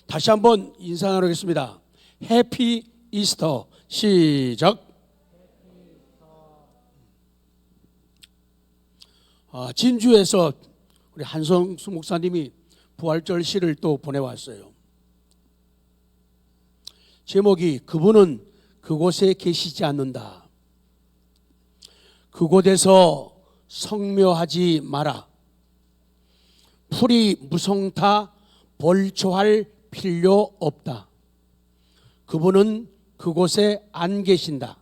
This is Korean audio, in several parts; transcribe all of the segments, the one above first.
다시 한번 인사 나누겠습니다. 해피 이스터. 시작. 진주에서 우리 한성수 목사님이 부활절 시를 또 보내왔어요. 제목이 그분은 그곳에 계시지 않는다. 그곳에서 성묘하지 마라. 풀이 무성타 벌초할 필요 없다. 그분은 그곳에 안 계신다.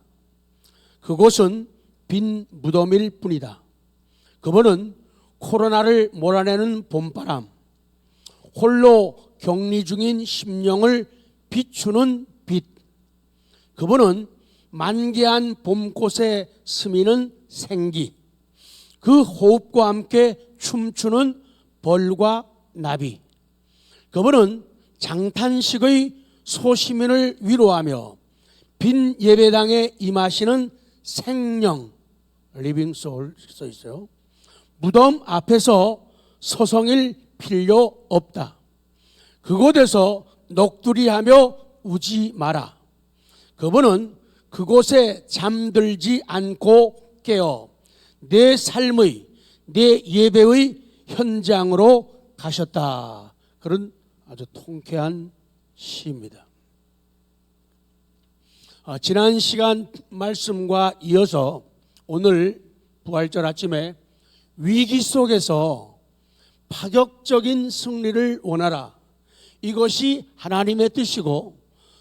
그곳은 빈 무덤일 뿐이다. 그분은 코로나를 몰아내는 봄바람, 홀로 격리 중인 심령을 비추는 빛. 그분은 만개한 봄꽃에 스미는 생기, 그 호흡과 함께 춤추는 벌과 나비. 그분은 장탄식의 소시민을 위로하며 빈 예배당에 임하시는 생령, 리빙 소울 써 있어요. 무덤 앞에서 서성일 필요 없다. 그곳에서 넋두리하며 우지 마라. 그분은 그곳에 잠들지 않고 깨어 내 삶의, 내 예배의 현장으로 가셨다. 그런 아주 통쾌한 시입니다. 지난 시간 말씀과 이어서 오늘 부활절 아침에 위기 속에서 파격적인 승리를 원하라. 이것이 하나님의 뜻이고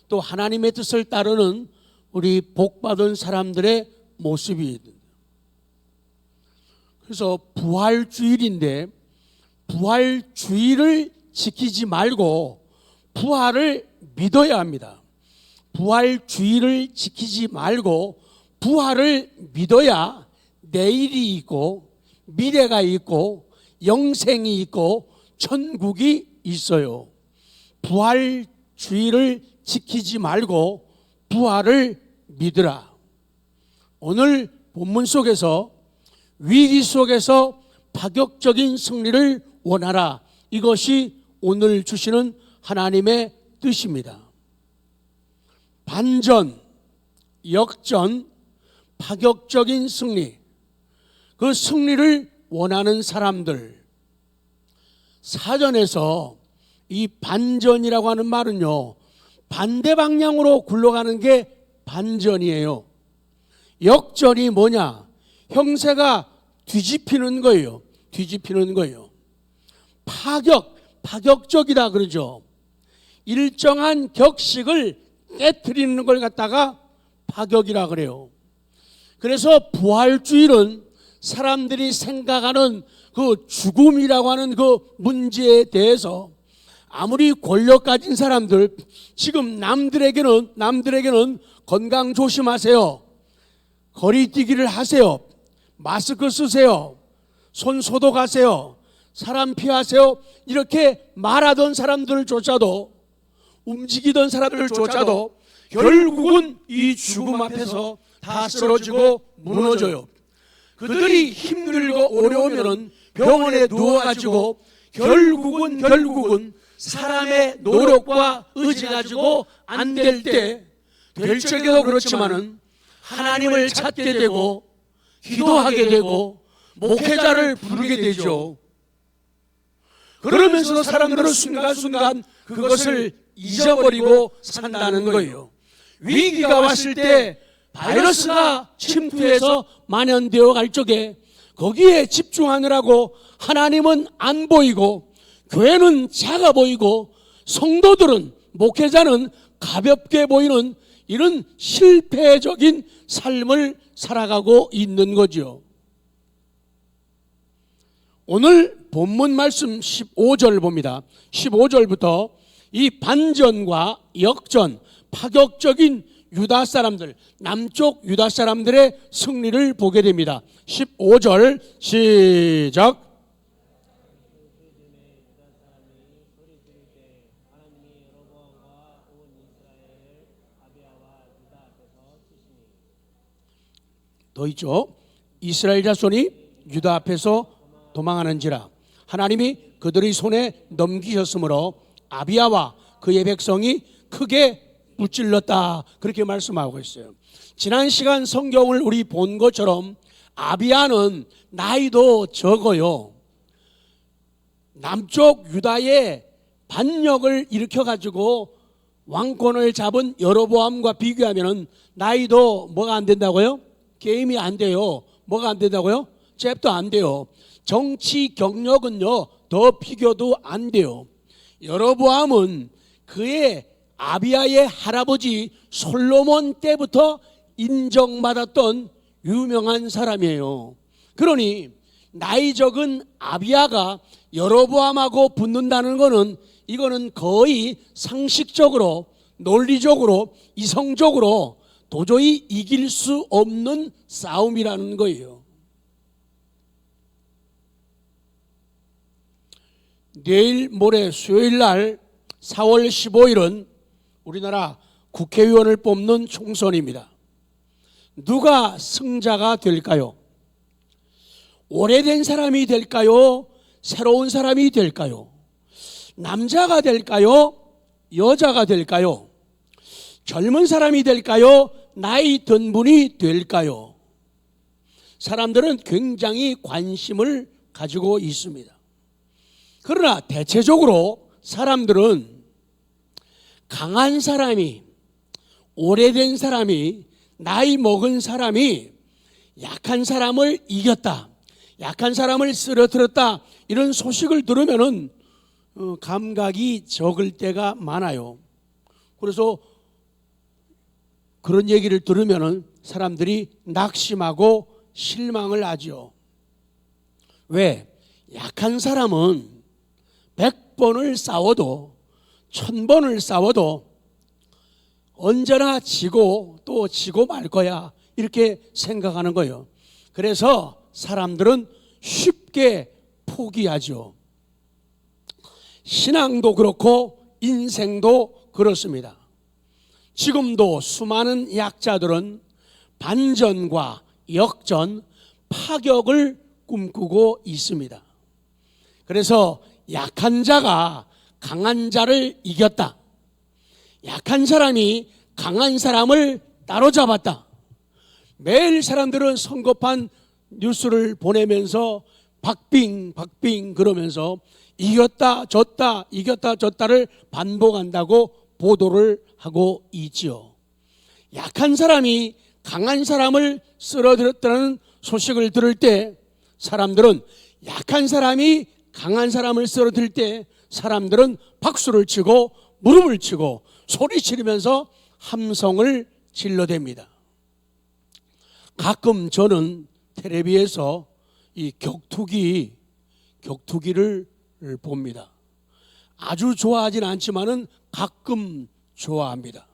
또 하나님의 뜻을 따르는 우리 복받은 사람들의 모습입니다. 그래서 부활주일인데 부활주일을 지키지 말고 부활을 믿어야 합니다. 부활주일을 지키지 말고 부활을 믿어야 내일이 있고 미래가 있고 영생이 있고 천국이 있어요. 부활주일을 지키지 말고 부활을 믿으라. 오늘 본문 속에서 위기 속에서 파격적인 승리를 원하라. 이것이 오늘 주시는 하나님의 뜻입니다. 반전, 역전, 파격적인 승리, 그 승리를 원하는 사람들. 사전에서 이 반전이라고 하는 말은요, 반대 방향으로 굴러가는 게 반전이에요. 역전이 뭐냐? 형세가 뒤집히는 거예요. 뒤집히는 거예요. 파격적이다 그러죠. 일정한 격식을 깨트리는 걸 갖다가 파격이라 그래요. 그래서 부활주일은 사람들이 생각하는 그 죽음이라고 하는 그 문제에 대해서 아무리 권력 가진 사람들, 지금 남들에게는 건강 조심하세요, 거리뛰기를 하세요, 마스크 쓰세요, 손 소독하세요, 사람 피하세요, 이렇게 말하던 사람들조차도, 움직이던 사람들조차도 결국은 이 죽음 앞에서 다 쓰러지고 무너져요. 그들이 힘들고 어려우면 병원에 누워가지고 결국은 사람의 노력과 의지 가지고 안 될 때, 될 적에도 그렇지만은 하나님을 찾게 되고 기도하게 되고 목회자를 부르게 되죠. 그러면서도 사람들은 순간순간 그것을 잊어버리고 산다는 거예요. 위기가 왔을 때 바이러스가 침투해서 만연되어 갈 적에 거기에 집중하느라고 하나님은 안 보이고 교회는 작아 보이고 성도들은, 목회자는 가볍게 보이는 이런 실패적인 삶을 살아가고 있는 거죠. 오늘 본문 말씀 15절 봅니다. 15절부터 이 반전과 역전, 파격적인 유다 사람들, 남쪽 유다 사람들의 승리를 보게 됩니다. 15절 시작. 더 있죠. 이스라엘 자손이 유다 앞에서 도망하는지라 하나님이 그들의 손에 넘기셨으므로 아비야와 그의 백성이 크게 무찔렀다. 그렇게 말씀하고 있어요. 지난 시간 성경을 우리 본 것처럼 아비야는 나이도 적어요. 남쪽 유다의 반역을 일으켜가지고 왕권을 잡은 여로보암과 비교하면 나이도 뭐가 안 된다고요? 게임이 안 돼요. 뭐가 안 된다고요? 잽도 안 돼요. 정치 경력은요 더 비교도 안 돼요. 여로보암은 그의 아비야의 할아버지 솔로몬 때부터 인정받았던 유명한 사람이에요. 그러니 나이 적은 아비야가 여로보암하고 붙는다는 것은 이거는 거의 상식적으로, 논리적으로, 이성적으로 도저히 이길 수 없는 싸움이라는 거예요. 내일 모레 수요일 날 4월 15일은 우리나라 국회의원을 뽑는 총선입니다. 누가 승자가 될까요? 오래된 사람이 될까요? 새로운 사람이 될까요? 남자가 될까요? 여자가 될까요? 젊은 사람이 될까요? 나이 든 분이 될까요? 사람들은 굉장히 관심을 가지고 있습니다. 그러나 대체적으로 사람들은 강한 사람이, 오래된 사람이, 나이 먹은 사람이 약한 사람을 이겼다, 약한 사람을 쓰러뜨렸다, 이런 소식을 들으면은 감각이 적을 때가 많아요. 그래서 그런 얘기를 들으면은 사람들이 낙심하고 실망을 하죠. 왜? 약한 사람은 100번을 싸워도 1000번을 싸워도 언제나 지고 또 지고 말 거야, 이렇게 생각하는 거예요. 그래서 사람들은 쉽게 포기하죠. 신앙도 그렇고 인생도 그렇습니다. 지금도 수많은 약자들은 반전과 역전, 파격을 꿈꾸고 있습니다. 그래서 약한 자가 강한 자를 이겼다, 약한 사람이 강한 사람을 따로잡았다, 매일 사람들은 성급한 뉴스를 보내면서 박빙 그러면서 이겼다 졌다 이겼다 졌다를 반복한다고 보도를 하고 있지요. 약한 사람이 강한 사람을 쓰러뜨렸다는 소식을 들을 때 사람들은, 약한 사람이 강한 사람을 쓰러뜨릴 때 사람들은 박수를 치고 무릎을 치고 소리 지르면서 함성을 질러댑니다. 가끔 저는 텔레비에서 이 격투기를 봅니다. 아주 좋아하진 않지만은 가끔 좋아합니다.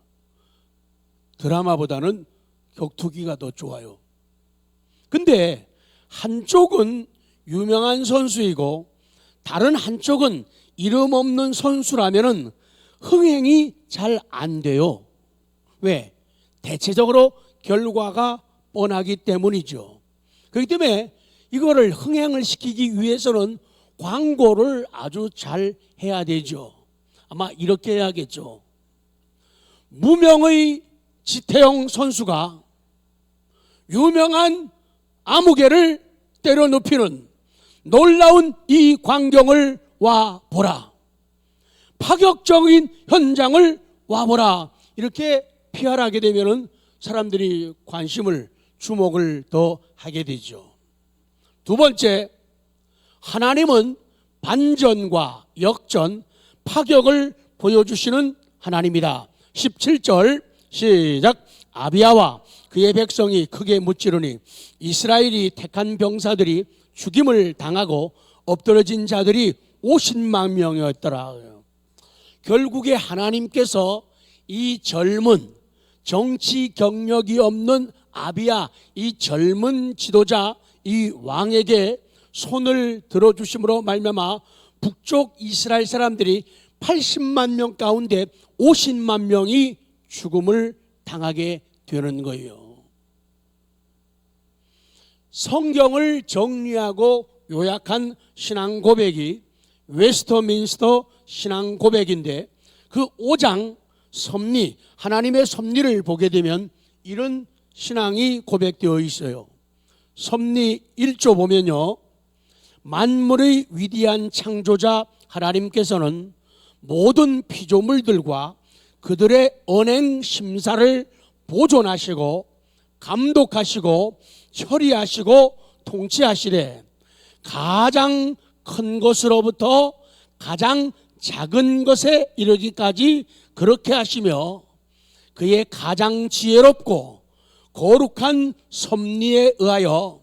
드라마보다는 격투기가 더 좋아요. 근데 한쪽은 유명한 선수이고 다른 한쪽은 이름 없는 선수라면은 흥행이 잘 안 돼요. 왜? 대체적으로 결과가 뻔하기 때문이죠. 그렇기 때문에 이거를 흥행을 시키기 위해서는 광고를 아주 잘 해야 되죠. 아마 이렇게 해야겠죠. 무명의 지태영 선수가 유명한 아무개를 때려 눕히는 놀라운 이 광경을 와 보라, 파격적인 현장을 와 보라, 이렇게 PR하게 되면은 사람들이 관심을, 주목을 더 하게 되죠. 두 번째, 하나님은 반전과 역전, 파격을 보여주시는 하나님이다. 17절 시작. 아비야와 그의 백성이 크게 무찌르니 이스라엘이 택한 병사들이 죽임을 당하고 엎드러진 자들이 50만 명이었더라. 결국에 하나님께서 이 젊은, 정치 경력이 없는 아비야, 이 젊은 지도자, 이 왕에게 손을 들어주심으로 말미암아 북쪽 이스라엘 사람들이 80만 명 가운데 50만 명이 죽음을 당하게 되는 거예요. 성경을 정리하고 요약한 신앙 고백이 웨스터민스터 신앙 고백인데, 그 5장 섭리, 하나님의 섭리를 보게 되면 이런 신앙이 고백되어 있어요. 섭리 1조 보면요, 만물의 위대한 창조자 하나님께서는 모든 피조물들과 그들의 언행 심사를 보존하시고 감독하시고 처리하시고 통치하시되 가장 큰 것으로부터 가장 작은 것에 이르기까지 그렇게 하시며 그의 가장 지혜롭고 거룩한 섭리에 의하여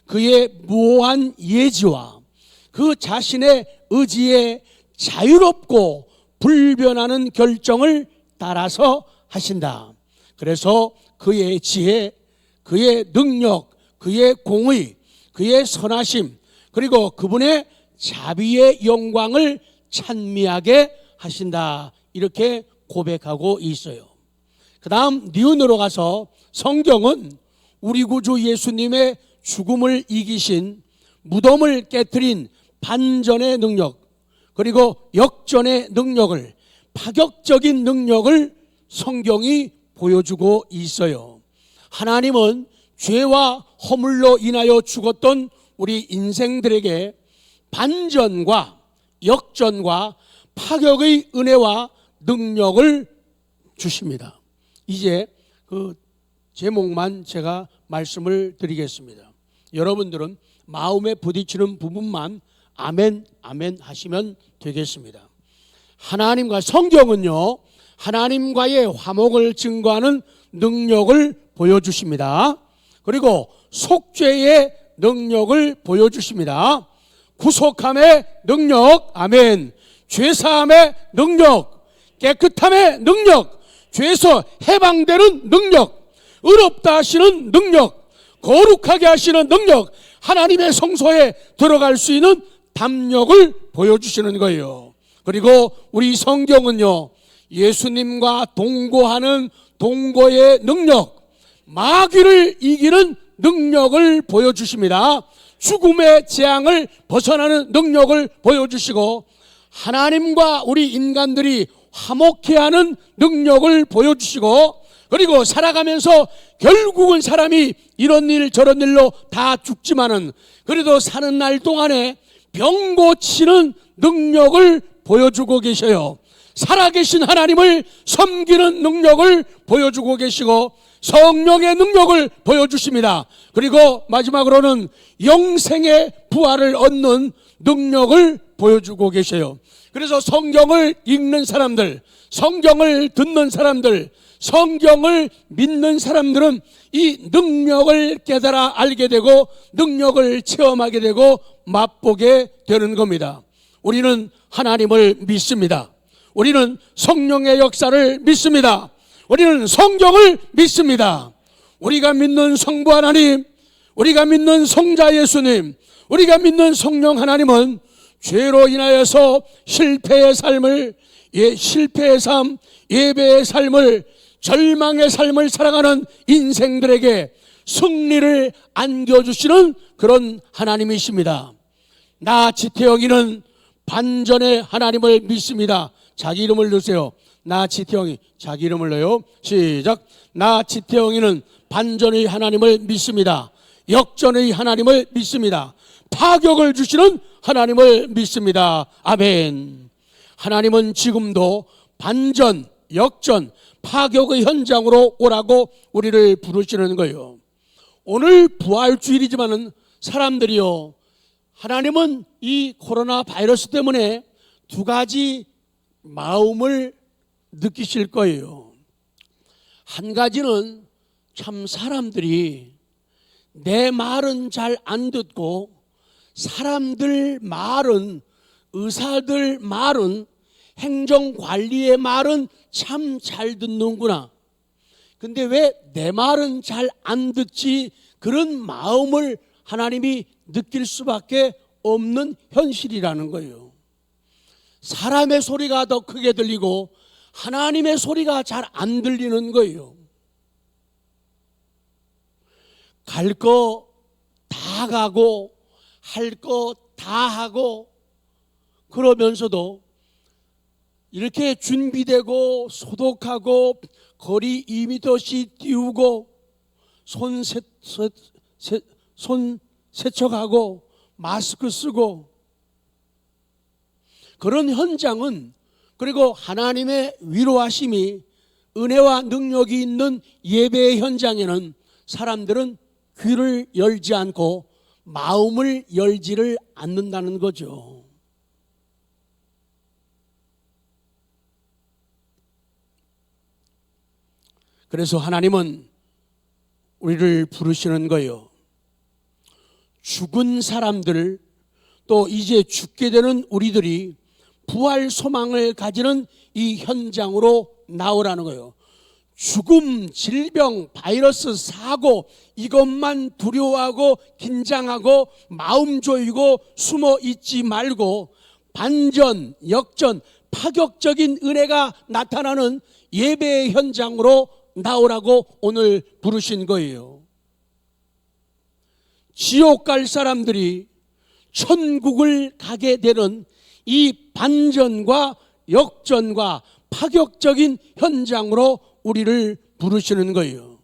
그의 무한 예지와 그 자신의 의지에 자유롭고 불변하는 결정을 따라서 하신다. 그래서 그의 지혜, 그의 능력, 그의 공의, 그의 선하심, 그리고 그분의 자비의 영광을 찬미하게 하신다. 이렇게 고백하고 있어요. 그 다음 니은으로 가서 성경은 우리 구주 예수님의 죽음을 이기신, 무덤을 깨뜨린 반전의 능력, 그리고 역전의 능력을, 파격적인 능력을 성경이 보여주고 있어요. 하나님은 죄와 허물로 인하여 죽었던 우리 인생들에게 반전과 역전과 파격의 은혜와 능력을 주십니다. 이제 그 제목만 제가 말씀을 드리겠습니다. 여러분들은 마음에 부딪히는 부분만 아멘, 아멘 하시면 되겠습니다. 하나님과, 성경은요, 하나님과의 화목을 증거하는 능력을 보여주십니다. 그리고 속죄의 능력을 보여주십니다. 구속함의 능력, 아멘. 죄사함의 능력, 깨끗함의 능력, 죄에서 해방되는 능력, 의롭다 하시는 능력, 거룩하게 하시는 능력, 하나님의 성소에 들어갈 수 있는 담력을 보여주시는 거예요. 그리고 우리 성경은요, 예수님과 동거하는 동거의 능력, 마귀를 이기는 능력을 보여주십니다. 죽음의 재앙을 벗어나는 능력을 보여주시고 하나님과 우리 인간들이 화목해 하는 능력을 보여주시고, 그리고 살아가면서 결국은 사람이 이런 일 저런 일로 다 죽지만은 그래도 사는 날 동안에 병 고치는 능력을 보여주고 계셔요. 살아계신 하나님을 섬기는 능력을 보여주고 계시고 성령의 능력을 보여주십니다. 그리고 마지막으로는 영생의 부활을 얻는 능력을 보여주고 계셔요. 그래서 성경을 읽는 사람들, 성경을 듣는 사람들, 성경을 믿는 사람들은 이 능력을 깨달아 알게 되고 능력을 체험하게 되고 맛보게 되는 겁니다. 우리는 하나님을 믿습니다. 우리는 성령의 역사를 믿습니다. 우리는 성경을 믿습니다. 우리가 믿는 성부 하나님, 우리가 믿는 성자 예수님, 우리가 믿는 성령 하나님은 죄로 인하여서 실패의 삶을, 실패의 삶, 예배의 삶을, 절망의 삶을 살아가는 인생들에게 승리를 안겨주시는 그런 하나님이십니다. 나 지태영이는 반전의 하나님을 믿습니다. 자기 이름을 넣으세요. 나 지태영이, 자기 이름을 넣어요. 시작. 나 지태영이는 반전의 하나님을 믿습니다. 역전의 하나님을 믿습니다. 파격을 주시는 하나님을 믿습니다. 아멘. 하나님은 지금도 반전, 역전, 파격의 현장으로 오라고 우리를 부르시는 거예요. 오늘 부활주일이지만은 사람들이요, 하나님은 이 코로나 바이러스 때문에 두 가지 마음을 느끼실 거예요. 한 가지는 참 사람들이 내 말은 잘 안 듣고 사람들 말은, 의사들 말은, 행정관리의 말은 참 잘 듣는구나. 근데 왜 내 말은 잘 안 듣지? 그런 마음을 하나님이 느낄 수밖에 없는 현실이라는 거예요. 사람의 소리가 더 크게 들리고 하나님의 소리가 잘 안 들리는 거예요. 갈 거 다 가고 할 거 다 하고 그러면서도 이렇게 준비되고 소독하고 거리 2m씩 띄우고 손 세척하고 마스크 쓰고 그런 현장은, 그리고 하나님의 위로하심이 은혜와 능력이 있는 예배의 현장에는 사람들은 귀를 열지 않고 마음을 열지를 않는다는 거죠. 그래서 하나님은 우리를 부르시는 거예요. 죽은 사람들, 또 이제 죽게 되는 우리들이 부활 소망을 가지는 이 현장으로 나오라는 거예요. 죽음, 질병, 바이러스, 사고, 이것만 두려워하고 긴장하고 마음 조이고 숨어 있지 말고 반전, 역전, 파격적인 은혜가 나타나는 예배의 현장으로 나오라고 오늘 부르신 거예요. 지옥 갈 사람들이 천국을 가게 되는 이 반전과 역전과 파격적인 현장으로 우리를 부르시는 거예요.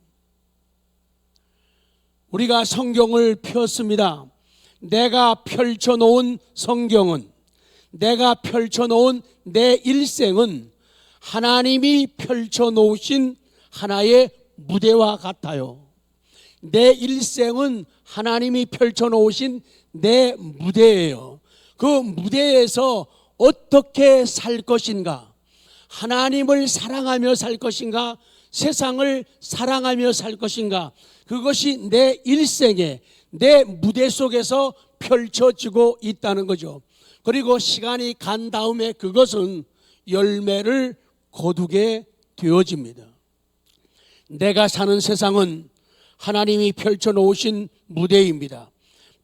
우리가 성경을 폈습니다. 내가 펼쳐놓은 성경은, 내가 펼쳐놓은 내 일생은 하나님이 펼쳐놓으신 하나의 무대와 같아요. 내 일생은 하나님이 펼쳐놓으신 내 무대예요. 그 무대에서 어떻게 살 것인가? 하나님을 사랑하며 살 것인가? 세상을 사랑하며 살 것인가? 그것이 내 일생에, 내 무대 속에서 펼쳐지고 있다는 거죠. 그리고 시간이 간 다음에 그것은 열매를 거두게 되어집니다. 내가 사는 세상은 하나님이 펼쳐놓으신 무대입니다.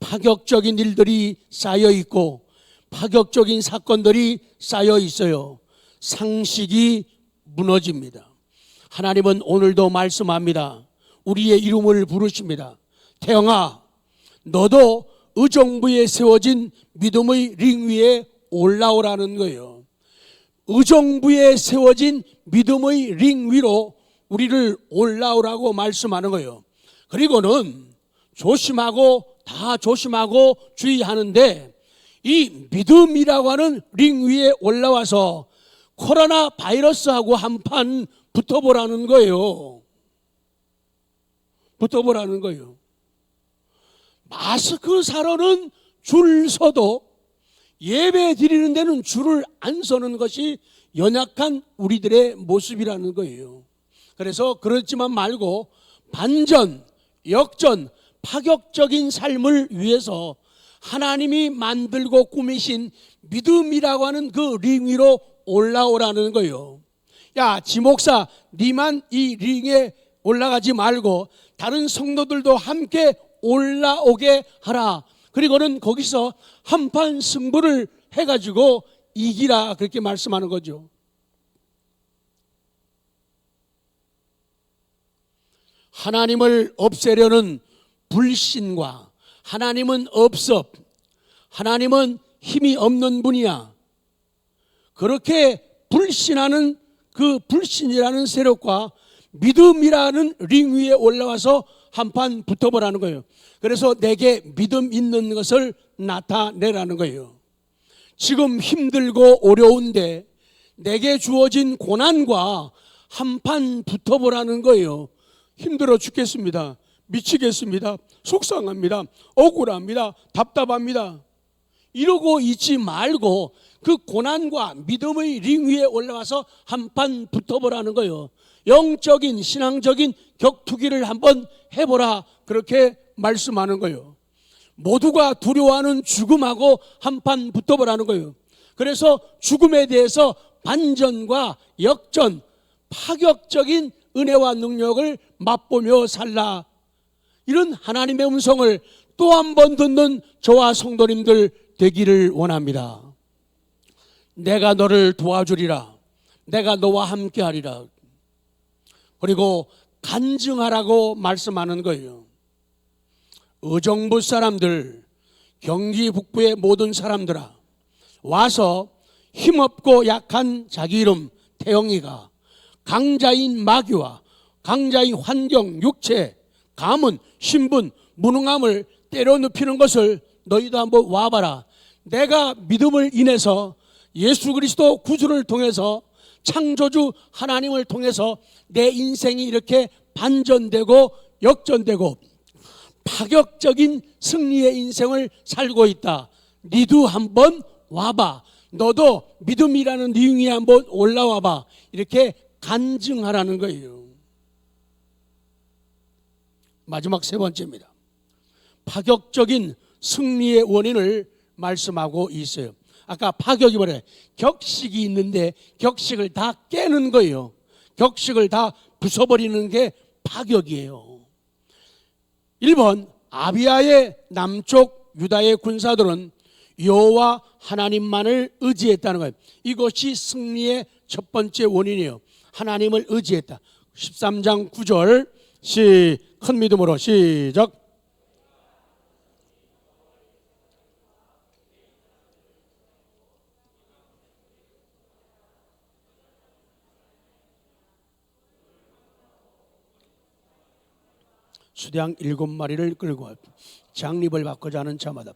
파격적인 일들이 쌓여 있고 파격적인 사건들이 쌓여 있어요. 상식이 무너집니다. 하나님은 오늘도 말씀합니다. 우리의 이름을 부르십니다. 태영아, 너도 의정부에 세워진 믿음의 링 위에 올라오라는 거예요. 의정부에 세워진 믿음의 링 위로 우리를 올라오라고 말씀하는 거예요. 그리고는 조심하고 다 조심하고 주의하는데, 이 믿음이라고 하는 링 위에 올라와서 코로나 바이러스하고 한판 붙어보라는 거예요. 붙어보라는 거예요. 마스크 사러는 줄 서도 예배 드리는 데는 줄을 안 서는 것이 연약한 우리들의 모습이라는 거예요. 그래서 그렇지만 말고 반전, 역전, 파격적인 삶을 위해서 하나님이 만들고 꾸미신 믿음이라고 하는 그 링 위로 올라오라는 거예요. 야, 지목사, 니만 이 링에 올라가지 말고 다른 성도들도 함께 올라오게 하라. 그리고는 거기서 한판 승부를 해가지고 이기라, 그렇게 말씀하는 거죠. 하나님을 없애려는 불신과 하나님은 없어, 하나님은 힘이 없는 분이야, 그렇게 불신하는 그 불신이라는 세력과 믿음이라는 링 위에 올라와서 한판 붙어보라는 거예요. 그래서 내게 믿음 있는 것을 나타내라는 거예요. 지금 힘들고 어려운데 내게 주어진 고난과 한판 붙어보라는 거예요. 힘들어 죽겠습니다. 미치겠습니다. 속상합니다. 억울합니다. 답답합니다. 이러고 있지 말고 그 고난과 믿음의 링 위에 올라와서 한판 붙어보라는 거예요. 영적인 신앙적인 격투기를 한번 해보라, 그렇게 말씀하는 거예요. 모두가 두려워하는 죽음하고 한판 붙어보라는 거예요. 그래서 죽음에 대해서 반전과 역전, 파격적인 은혜와 능력을 맛보며 살라. 이런 하나님의 음성을 또 한 번 듣는 저와 성도님들 되기를 원합니다. 내가 너를 도와주리라. 내가 너와 함께하리라. 그리고 간증하라고 말씀하는 거예요. 의정부 사람들, 경기 북부의 모든 사람들아, 와서 힘없고 약한 자기 이름 태영이가 강자인 마귀와 강자인 환경, 육체, 가문, 신분, 무능함을 때려눕히는 것을 너희도 한번 와봐라. 내가 믿음을 인해서 예수 그리스도 구주를 통해서 창조주 하나님을 통해서 내 인생이 이렇게 반전되고 역전되고 파격적인 승리의 인생을 살고 있다. 니도 한번 와봐. 너도 믿음이라는 링 위에 한번 올라와봐. 이렇게 간증하라는 거예요. 마지막 세 번째입니다. 파격적인 승리의 원인을 말씀하고 있어요. 아까 파격이 뭐래? 격식이 있는데 격식을 다 깨는 거예요. 격식을 다 부숴버리는 게 파격이에요. 1번, 아비아의 남쪽 유다의 군사들은 여호와 하나님만을 의지했다는 거예요. 이것이 승리의 첫 번째 원인이에요. 하나님을 의지했다. 13장 9절 큰 믿음으로 시작. 수량 7마리를 끌고 장립을 받고자 하는 자마다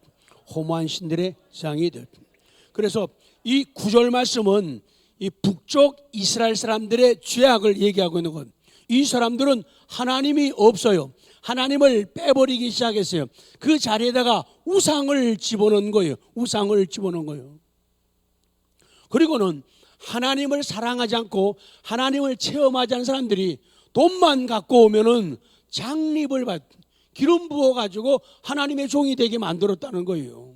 허무한 신들의 상이 될. 그래서 이 9절 말씀은 이 북쪽 이스라엘 사람들의 죄악을 얘기하고 있는 것. 이 사람들은 하나님이 없어요. 하나님을 빼버리기 시작했어요. 그 자리에다가 우상을 집어넣은 거예요. 우상을 집어넣은 거예요. 그리고는 하나님을 사랑하지 않고 하나님을 체험하지 않은 사람들이 돈만 갖고 오면은 장립을 받, 기름 부어가지고 하나님의 종이 되게 만들었다는 거예요.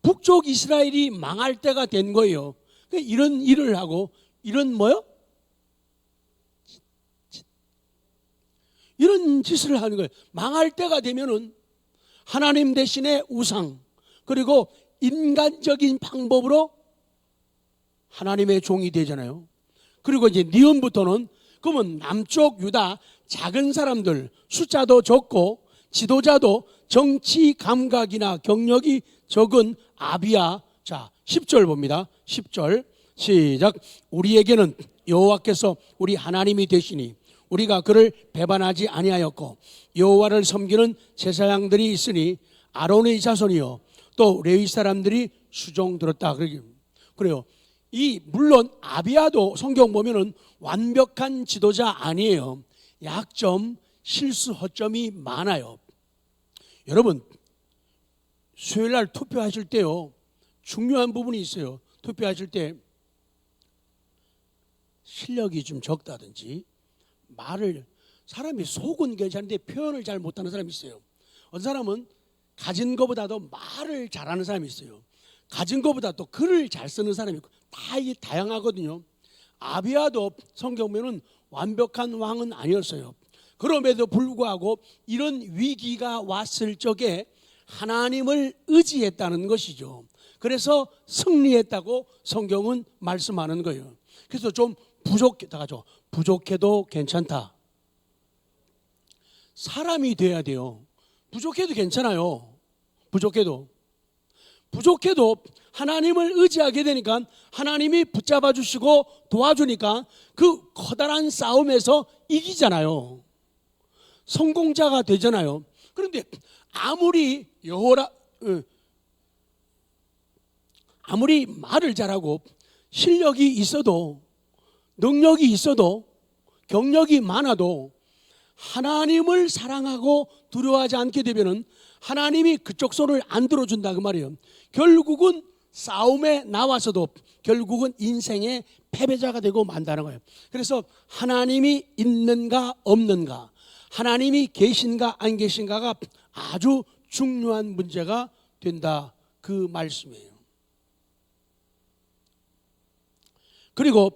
북쪽 이스라엘이 망할 때가 된 거예요. 이런 일을 하고 이런 뭐요? 이런 짓을 하는 거예요. 망할 때가 되면은 하나님 대신에 우상 그리고 인간적인 방법으로 하나님의 종이 되잖아요. 그리고 이제 니은부터는 그러면 남쪽 유다 작은 사람들 숫자도 적고 지도자도 정치 감각이나 경력이 적은 아비야. 자 10절 봅니다. 10절 시작. 우리에게는 여호와께서 우리 하나님이 되시니 우리가 그를 배반하지 아니하였고 여호와를 섬기는 제사장들이 있으니 아론의 자손이요 또 레위 사람들이 수종 들었다. 그래요. 이 물론 아비야도 성경 보면은 완벽한 지도자 아니에요. 약점, 실수, 허점이 많아요. 여러분 수요일 날 투표하실 때요 중요한 부분이 있어요. 투표하실 때 실력이 좀 적다든지 말을 사람이 속은 괜찮은데 표현을 잘 못하는 사람이 있어요. 어떤 사람은 가진 것보다도 말을 잘하는 사람이 있어요. 가진 것보다 또 글을 잘 쓰는 사람이 있고 다 이게 다양하거든요. 아비야도 성경 보면은 완벽한 왕은 아니었어요. 그럼에도 불구하고 이런 위기가 왔을 적에 하나님을 의지했다는 것이죠. 그래서 승리했다고 성경은 말씀하는 거예요. 그래서 좀 부족해도 괜찮다. 사람이 돼야 돼요. 부족해도 괜찮아요. 부족해도 하나님을 의지하게 되니까 하나님이 붙잡아 주시고 도와주니까 그 커다란 싸움에서 이기잖아요. 성공자가 되잖아요. 그런데 아무리 아무리 말을 잘하고 실력이 있어도 능력이 있어도 경력이 많아도 하나님을 사랑하고 두려워하지 않게 되면은 하나님이 그쪽 손을 안 들어준다 그 말이에요. 결국은 싸움에 나와서도 결국은 인생의 패배자가 되고 만다는 거예요. 그래서 하나님이 있는가 없는가, 하나님이 계신가 안 계신가가 아주 중요한 문제가 된다 그 말씀이에요. 그리고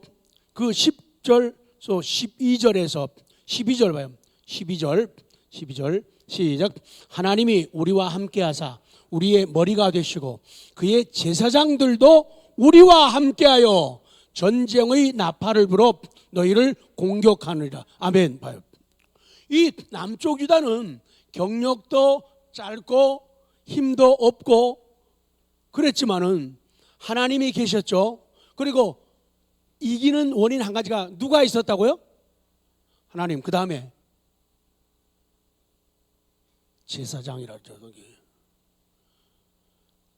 그 10절, 12절에서 12절 봐요. 12절 시작. 하나님이 우리와 함께 하사 우리의 머리가 되시고 그의 제사장들도 우리와 함께하여 전쟁의 나팔을 불어 너희를 공격하느니라. 아멘. 봐요. 이 남쪽 유다는 경력도 짧고 힘도 없고 그랬지만은 하나님이 계셨죠. 그리고 이기는 원인 한 가지가 누가 있었다고요? 하나님. 그 다음에 제사장이라죠.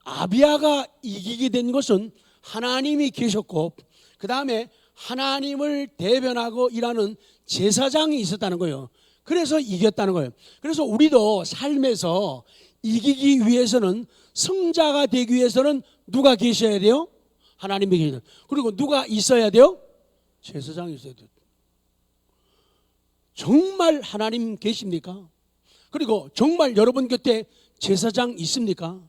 아비야가 이기게 된 것은 하나님이 계셨고, 그 다음에 하나님을 대변하고 일하는 제사장이 있었다는 거예요. 그래서 이겼다는 거예요. 그래서 우리도 삶에서 이기기 위해서는, 승자가 되기 위해서는 누가 계셔야 돼요? 하나님이 계셔야 돼요. 그리고 누가 있어야 돼요? 제사장이 있어야 돼요. 정말 하나님 계십니까? 그리고 정말 여러분 곁에 제사장 있습니까?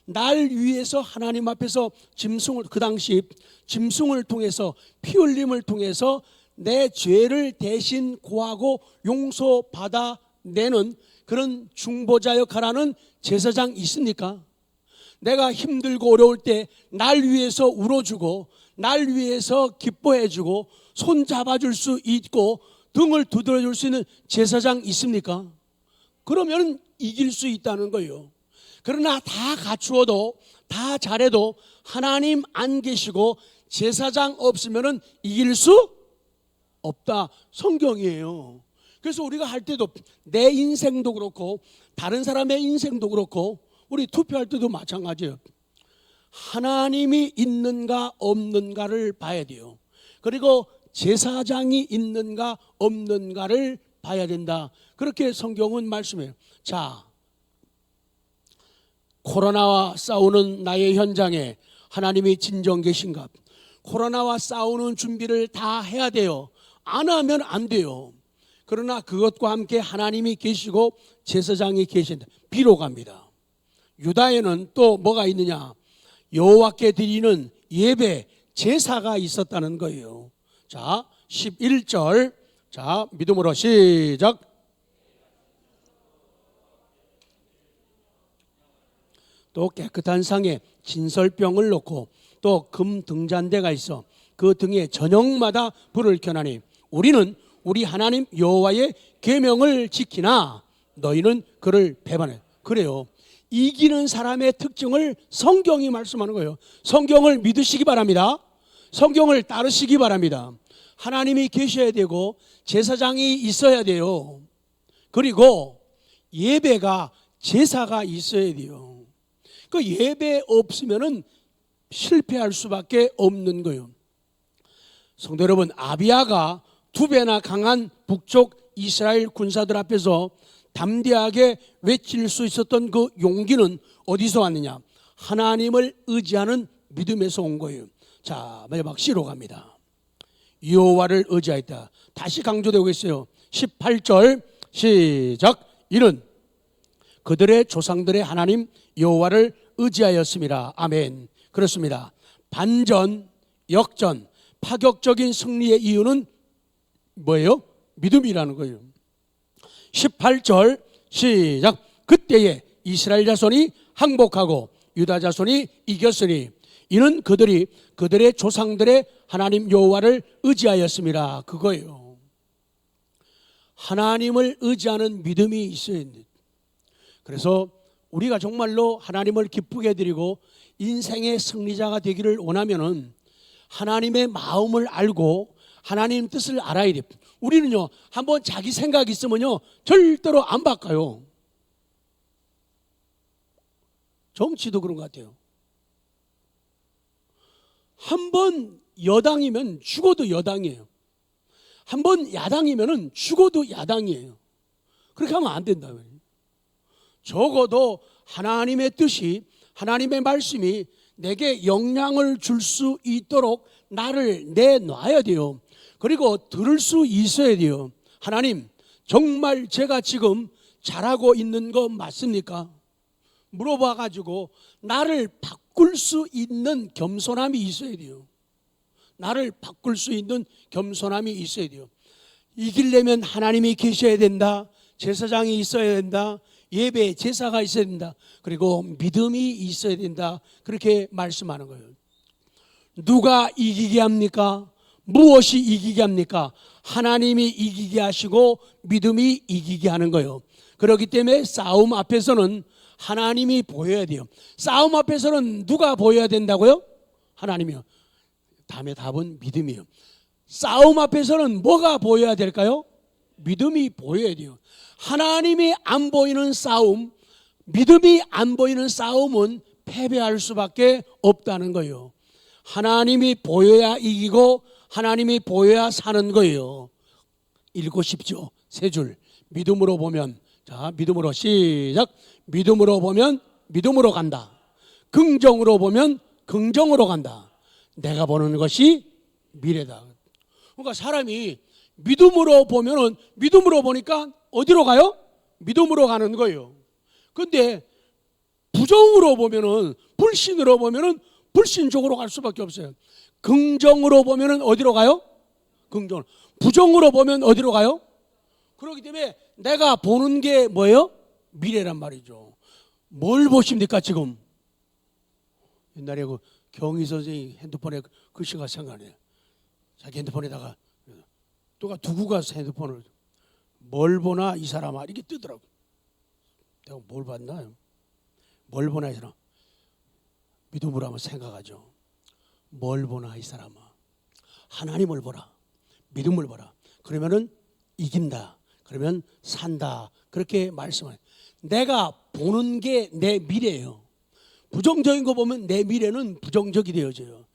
날 위해서 하나님 앞에서 짐승을, 그 당시 짐승을 통해서, 피 흘림을 통해서 내 죄를 대신 고하고 용서받아내는 그런 중보자 역할하는 제사장 있습니까? 내가 힘들고 어려울 때 날 위해서 울어주고, 날 위해서 기뻐해주고, 손 잡아줄 수 있고, 등을 두드려줄 수 있는 제사장 있습니까? 그러면 이길 수 있다는 거예요. 그러나 다 갖추어도, 다 잘해도 하나님 안 계시고 제사장 없으면 이길 수 없다. 성경이에요. 그래서 우리가 할 때도, 내 인생도 그렇고 다른 사람의 인생도 그렇고 우리 투표할 때도 마찬가지예요. 하나님이 있는가 없는가를 봐야 돼요. 그리고 제사장이 있는가 없는가를 봐야 된다. 그렇게 성경은 말씀해요. 자, 코로나와 싸우는 나의 현장에 하나님이 진정 계신가? 코로나와 싸우는 준비를 다 해야 돼요. 안 하면 안 돼요. 그러나 그것과 함께 하나님이 계시고 제사장이 계신다. 비록합니다. 유다에는 또 뭐가 있느냐? 여호와께 드리는 예배, 제사가 있었다는 거예요. 자, 11절. 자, 믿음으로 시작. 또 깨끗한 상에 진설병을 놓고 또 금 등잔대가 있어 그 등에 저녁마다 불을 켜나니 우리는 우리 하나님 여호와의 계명을 지키나 너희는 그를 배반해. 그래요. 이기는 사람의 특징을 성경이 말씀하는 거예요. 성경을 믿으시기 바랍니다. 성경을 따르시기 바랍니다. 하나님이 계셔야 되고 제사장이 있어야 돼요. 그리고 예배가, 제사가 있어야 돼요. 그 예배 없으면은 실패할 수밖에 없는 거예요. 성도 여러분, 아비야가 2배나 강한 북쪽 이스라엘 군사들 앞에서 담대하게 외칠 수 있었던 그 용기는 어디서 왔느냐? 하나님을 의지하는 믿음에서 온 거예요. 자, 마지막 C로 갑니다. 여호와를 의지하였다. 다시 강조되고 있어요. 18절 시작. 이는 그들의 조상들의 하나님 여호와를 의지하였습니다. 아멘. 그렇습니다. 반전, 역전, 파격적인 승리의 이유는 뭐예요? 믿음이라는 거예요. 18절 시작. 그때에 이스라엘 자손이 항복하고 유다 자손이 이겼으니 이는 그들이 그들의 조상들의 하나님 여호와를 의지하였습니다. 그거예요. 하나님을 의지하는 믿음이 있어야 됩니다. 그래서 우리가 정말로 하나님을 기쁘게 해드리고 인생의 승리자가 되기를 원하면은 하나님의 마음을 알고 하나님 뜻을 알아야 돼요. 우리는요, 한번 자기 생각이 있으면요 절대로 안 바꿔요. 정치도 그런 것 같아요. 한번 여당이면 죽어도 여당이에요. 한번 야당이면 죽어도 야당이에요. 그렇게 하면 안 된다고요. 적어도 하나님의 뜻이, 하나님의 말씀이 내게 영향을 줄 수 있도록 나를 내놔야 돼요. 그리고 들을 수 있어야 돼요. 하나님, 정말 제가 지금 잘하고 있는 거 맞습니까? 물어봐가지고 나를 바꿀 수 있는 겸손함이 있어야 돼요. 나를 바꿀 수 있는 겸손함이 있어야 돼요. 이기려면 하나님이 계셔야 된다. 제사장이 있어야 된다. 예배, 제사가 있어야 된다. 그리고 믿음이 있어야 된다. 그렇게 말씀하는 거예요. 누가 이기게 합니까? 무엇이 이기게 합니까? 하나님이 이기게 하시고 믿음이 이기게 하는 거예요. 그렇기 때문에 싸움 앞에서는 하나님이 보여야 돼요. 싸움 앞에서는 누가 보여야 된다고요? 하나님이요. 다음에 답은 믿음이에요. 싸움 앞에서는 뭐가 보여야 될까요? 믿음이 보여야 돼요. 하나님이 안 보이는 싸움, 믿음이 안 보이는 싸움은 패배할 수밖에 없다는 거예요. 하나님이 보여야 이기고 하나님이 보여야 사는 거예요. 읽고 싶죠? 세 줄. 믿음으로 보면, 자, 믿음으로 시작. 믿음으로 보면 믿음으로 간다. 긍정으로 보면 긍정으로 간다. 내가 보는 것이 미래다. 그러니까 사람이 믿음으로 보면은, 믿음으로 보니까 어디로 가요? 믿음으로 가는 거예요. 근데 부정으로 보면은, 불신으로 보면은 불신 쪽으로 갈 수밖에 없어요. 긍정으로 보면은 어디로 가요? 긍정. 부정으로 보면 어디로 가요? 그렇기 때문에 내가 보는 게 뭐예요? 미래란 말이죠. 뭘 보십니까 지금? 옛날에 그 경희 선생님 핸드폰에 글씨가 생각나요. 자기 핸드폰에다가 누가 두고 가서 핸드폰을 뭘 보나 이 사람아 이렇게 뜨더라고. 내가 뭘 봤나요? 뭘 보나 이 사람. 믿음으로 한번 생각하죠. 뭘 보나 이 사람아. 하나님을 보라. 믿음을 보라. 그러면은 이긴다. 그러면 산다. 그렇게 말씀을. 내가 보는 게 내 미래예요. 부정적인 거 보면 내 미래는 부정적이 되어져요.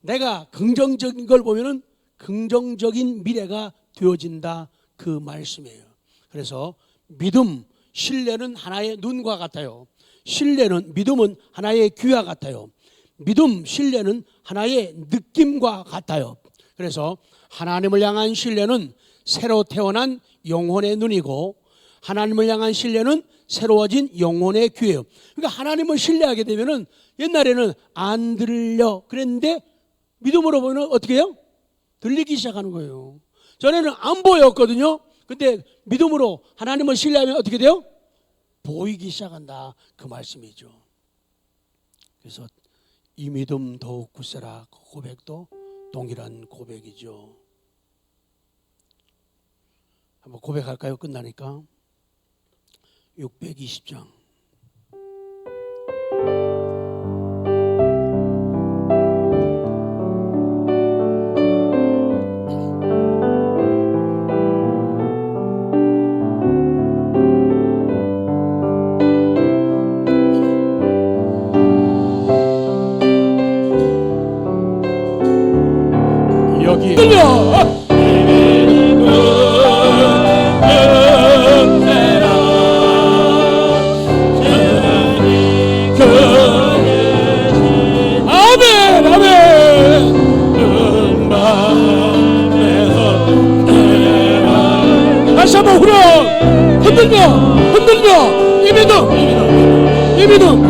내가 긍정적인 걸 보면은 긍정적인 미래가 되어진다. 그 말씀이에요. 그래서 믿음, 신뢰는 하나의 눈과 같아요. 신뢰는, 믿음은 하나의 귀와 같아요. 믿음, 신뢰는 하나의 느낌과 같아요. 그래서 하나님을 향한 신뢰는 새로 태어난 영혼의 눈이고, 하나님을 향한 신뢰는 새로워진 영혼의 귀예요. 그러니까 하나님을 신뢰하게 되면은, 옛날에는 안 들려 그랬는데 믿음으로 보면 어떻게 해요? 들리기 시작하는 거예요. 전에는 안 보였거든요. 근데 믿음으로 하나님을 신뢰하면 어떻게 돼요? 보이기 시작한다. 그 말씀이죠. 그래서 이 믿음 더욱 굳세라. 그 고백도 동일한 고백이죠. 한번 고백할까요? 끝나니까. 620장. 여기 들려! 다시 한번 후렴 흔들며 이 믿음 이 믿음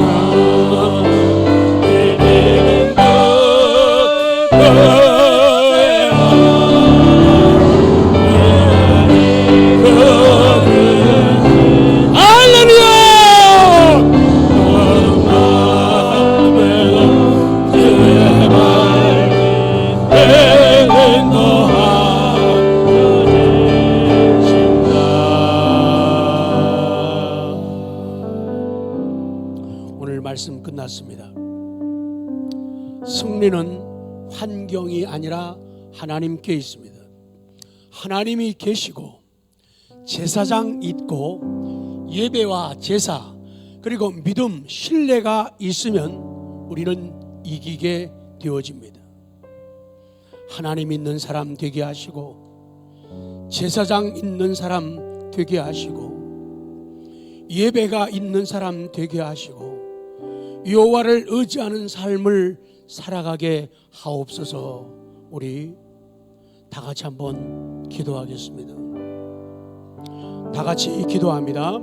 오늘 말씀 끝났습니다. 승리는 환경이 아니라 하나님께 있습니다. 하나님이 계시고 제사장 있고 예배와 제사 그리고 믿음, 신뢰가 있으면 우리는 이기게 되어집니다. 하나님 있는 사람 되게 하시고 제사장 있는 사람 되게 하시고 예배가 있는 사람 되게 하시고 여호와를 의지하는 삶을 살아가게 하옵소서. 우리 다 같이 한번 기도하겠습니다. 다 같이 기도합니다.